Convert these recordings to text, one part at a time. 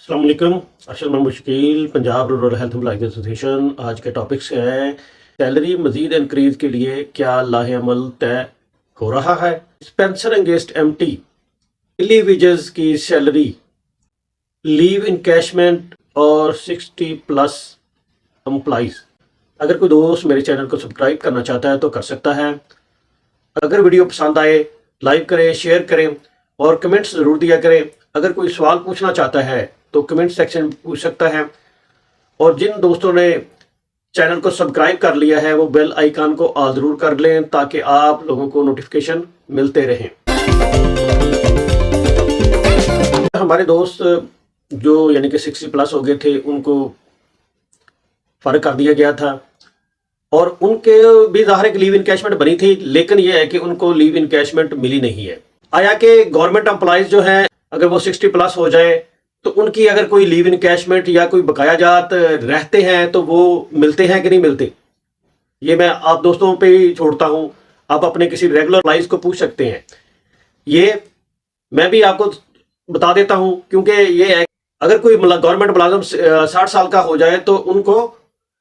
अस्सलाम वालेकुम। Arshad Mohammad Shakeel, Punjab rural health employees association. आज के टॉपिक्स है सैलरी मजीद इंक्रीज के लिए क्या लाहेअमल तय हो रहा है। स्पेंसर एंगेस्ट एमटी डेली वेजेस की सैलरी, लीव इनकैशमेंट और 60 प्लस एम्प्लॉयज। अगर कोई दोस्त मेरे चैनल को सब्सक्राइब करना चाहता है तो कर सकता है। अगर वीडियो पसंद आए लाइक करें, शेयर करें और कमेंट्स ज़रूर दिया करें। अगर कोई सवाल पूछना चाहता है तो कमेंट सेक्शन में पूछ सकता है। और जिन दोस्तों ने चैनल को सब्सक्राइब कर लिया है वो बेल आइकन को ऑल ज़रूर कर लें ताकि आप लोगों को नोटिफिकेशन मिलते रहें। हमारे दोस्त जो यानी कि 60 प्लस हो गए थे उनको फ़र्क कर दिया गया था और उनके भी ज़ाहिर है कि लीव इनकैशमेंट बनी थी, लेकिन यह है कि उनको लीव इनकैशमेंट मिली नहीं है। आया कि गवर्नमेंट एम्प्लॉयज़ जो हैं अगर वो 60 प्लस हो जाए तो उनकी अगर कोई लीव इनकैशमेंट या कोई बकाया जात रहते हैं तो वो मिलते हैं कि नहीं मिलते, ये मैं आप दोस्तों पे ही छोड़ता हूँ। आप अपने किसी रेगुलर एम्प्लॉइज को पूछ सकते हैं। ये मैं भी आपको बता देता हूँ क्योंकि ये है अगर कोई गवर्नमेंट मुलाजिम 60 साल का हो जाए तो उनको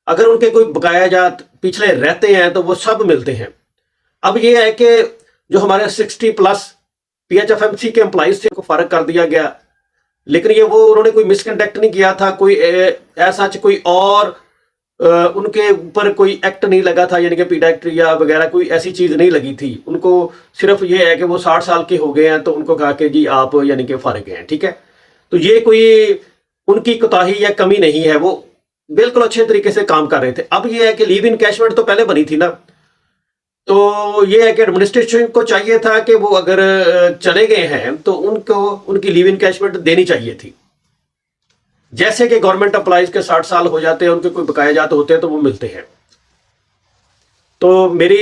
अगर उनके कोई बकाया जात पिछले रहते हैं तो वो सब मिलते हैं। अब ये है कि जो हमारे 60 प्लस PHFMC के एम्प्लॉइज थे को फ़र्क कर दिया गया, लेकिन ये वो उन्होंने कोई मिसकंडक्ट नहीं किया था, कोई ऐसा कोई और उनके ऊपर कोई एक्ट नहीं लगा था, यानी कि पीडा एक्ट या वगैरह कोई ऐसी चीज़ नहीं लगी थी। उनको सिर्फ ये है कि वो 60 साल के हो गए हैं तो उनको कहा कि जी आप यानी कि फ़र्क हैं, ठीक है। तो ये कोई उनकी कोताही या कमी नहीं है, वो बिल्कुल अच्छे तरीके से काम कर रहे थे। अब ये है कि लीव इनकैशमेंट तो पहले बनी थी ना, तो ये है कि एडमिनिस्ट्रेशन को चाहिए था कि वो अगर चले गए हैं तो उनको उनकी लीव इनकैशमेंट देनी चाहिए थी। जैसे कि गवर्नमेंट एम्प्लॉइज के 60 साल हो जाते हैं, उनके कोई बकाया जात होते हैं तो वो मिलते हैं। तो मेरी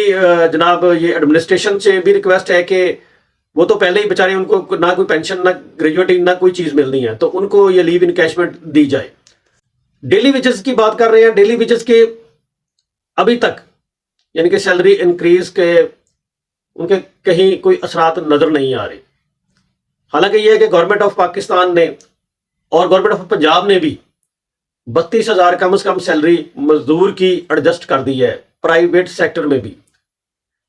जनाब ये एडमिनिस्ट्रेशन से भी रिक्वेस्ट है कि वो तो पहले ही बेचारे उनको ना कोई पेंशन ना ग्रेजुएटी ना कोई चीज़ मिलनी है, तो उनको ये लीव इनकैशमेंट दी जाए। डेली वेजेस की बात कर रहे हैं। डेली वेजेस के अभी तक यानी कि सैलरी इंक्रीज के उनके कहीं कोई असरात नजर नहीं आ रहे। हालांकि यह है कि गवर्नमेंट ऑफ पाकिस्तान ने और गवर्नमेंट ऑफ पंजाब ने भी 32,000 कम से कम सैलरी मजदूर की एडजस्ट कर दी है, प्राइवेट सेक्टर में भी।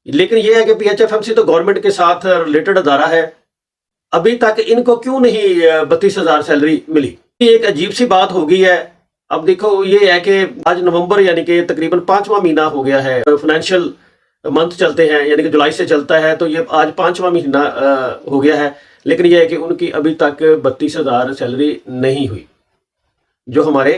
लेकिन यह है कि PHFMC तो गवर्नमेंट के साथ रिलेटेड अदारा है, अभी तक इनको क्यों नहीं 32,000 सैलरी मिली। एक अजीब सी बात हो गई है। अब देखो ये है कि आज नवंबर यानी कि तकरीबन 5वां महीना हो गया है, फाइनेंशियल मंथ चलते हैं यानी कि जुलाई से चलता है, तो ये आज 5वां महीना हो गया है, लेकिन ये है कि उनकी अभी तक 32,000 सैलरी नहीं हुई। जो हमारे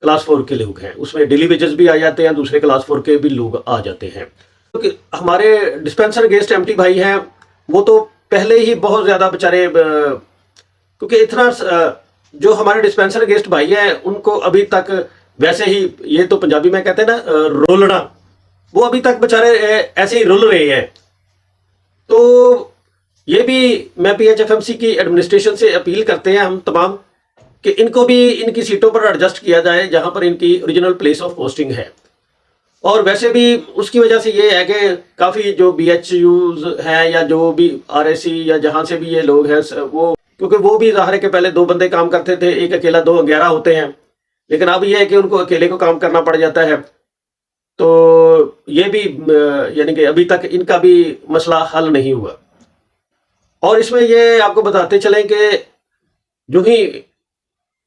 क्लास 4 के लोग हैं उसमें डेली वेजेस भी आ जाते हैं, दूसरे क्लास 4 के भी लोग आ जाते हैं। क्योंकि तो हमारे डिस्पेंसर गेस्ट एमटी भाई हैं वो तो पहले ही बहुत ज़्यादा बेचारे, क्योंकि इतना जो हमारे डिस्पेंसर गेस्ट भाई हैं उनको अभी तक वैसे ही, ये तो पंजाबी में कहते हैं ना रोलना, वो अभी तक बेचारे ऐसे ही रुल रहे हैं। तो ये भी मैं PHFMC की एडमिनिस्ट्रेशन से अपील करते हैं हम तमाम कि इनको भी इनकी सीटों पर एडजस्ट किया जाए जहां पर इनकी ओरिजिनल प्लेस ऑफ पोस्टिंग है। और वैसे भी उसकी वजह से ये है कि काफ़ी जो BHUs हैं या जो भी RSC या जहां से भी ये लोग हैं वो, क्योंकि वो भी ज़ाहिर है कि पहले 2 बंदे काम करते थे, एक अकेला 2 11 होते हैं, लेकिन अब ये है कि उनको अकेले को काम करना पड़ जाता है। तो ये भी यानी कि अभी तक इनका भी मसला हल नहीं हुआ। और इसमें ये आपको बताते चलें कि जो ही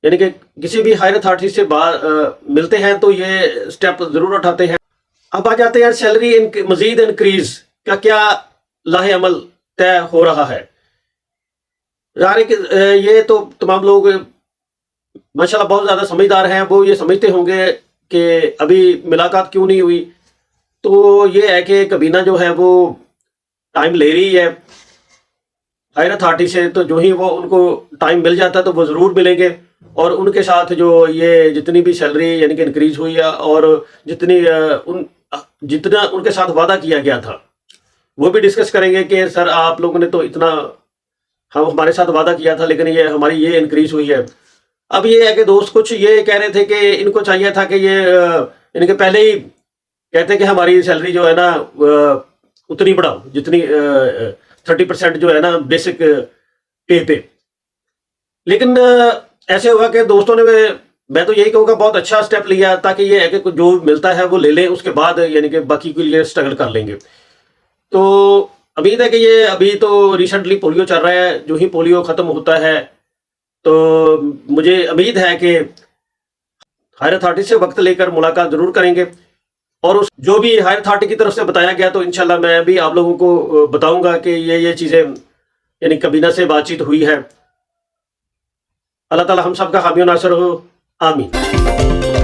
यानी कि किसी भी हायर अथॉरिटी से मिलते हैं तो ये स्टेप ज़रूर उठाते हैं। अब आ जाते हैं सैलरी मजीद इंक्रीज का क्या लाहेअमल तय हो रहा है। ज़ाहिर है कि ये तो तमाम लोग माशाल्लाह बहुत ज़्यादा समझदार हैं, वो ये समझते होंगे कि अभी मुलाकात क्यों नहीं हुई। तो ये है कि कबीना जो है वो टाइम ले रही है हायर अथॉरिटी से, तो जो ही वो उनको टाइम मिल जाता है तो वो ज़रूर मिलेंगे और उनके साथ जो ये जितनी भी सैलरी यानी कि इंक्रीज हुई है और जितना उनके साथ वादा किया गया था वो भी डिस्कस करेंगे कि सर आप लोगों ने तो इतना हमारे साथ वादा किया था लेकिन ये हमारी ये इंक्रीज हुई है। अब ये है कि दोस्त कुछ ये कह रहे थे कि इनको चाहिए था कि ये इनके पहले ही कहते कि हमारी सैलरी जो है ना उतनी बढ़ाओ जितनी 30% जो है ना बेसिक पे पे। लेकिन ایسے ہوا کہ دوستوں نے میں تو یہی کہوں گا بہت اچھا سٹیپ لیا، تاکہ یہ ہے کہ جو ملتا ہے وہ لے لیں، اس کے بعد یعنی کہ باقی کے لیے اسٹرگل کر لیں گے۔ تو امید ہے کہ یہ ابھی تو ریسنٹلی پولیو چل رہا ہے، جو ہی پولیو ختم ہوتا ہے تو مجھے امید ہے کہ ہائر اتھارٹی سے وقت لے کر ملاقات ضرور کریں گے، اور اس جو بھی ہائر اتھارٹی کی طرف سے بتایا گیا تو انشاءاللہ میں بھی آپ لوگوں کو بتاؤں گا کہ یہ چیزیں یعنی کابینہ سے بات چیت ہوئی ہے۔ اللہ تعالی ہم سب کا حامی و ناصر ہو، آمین۔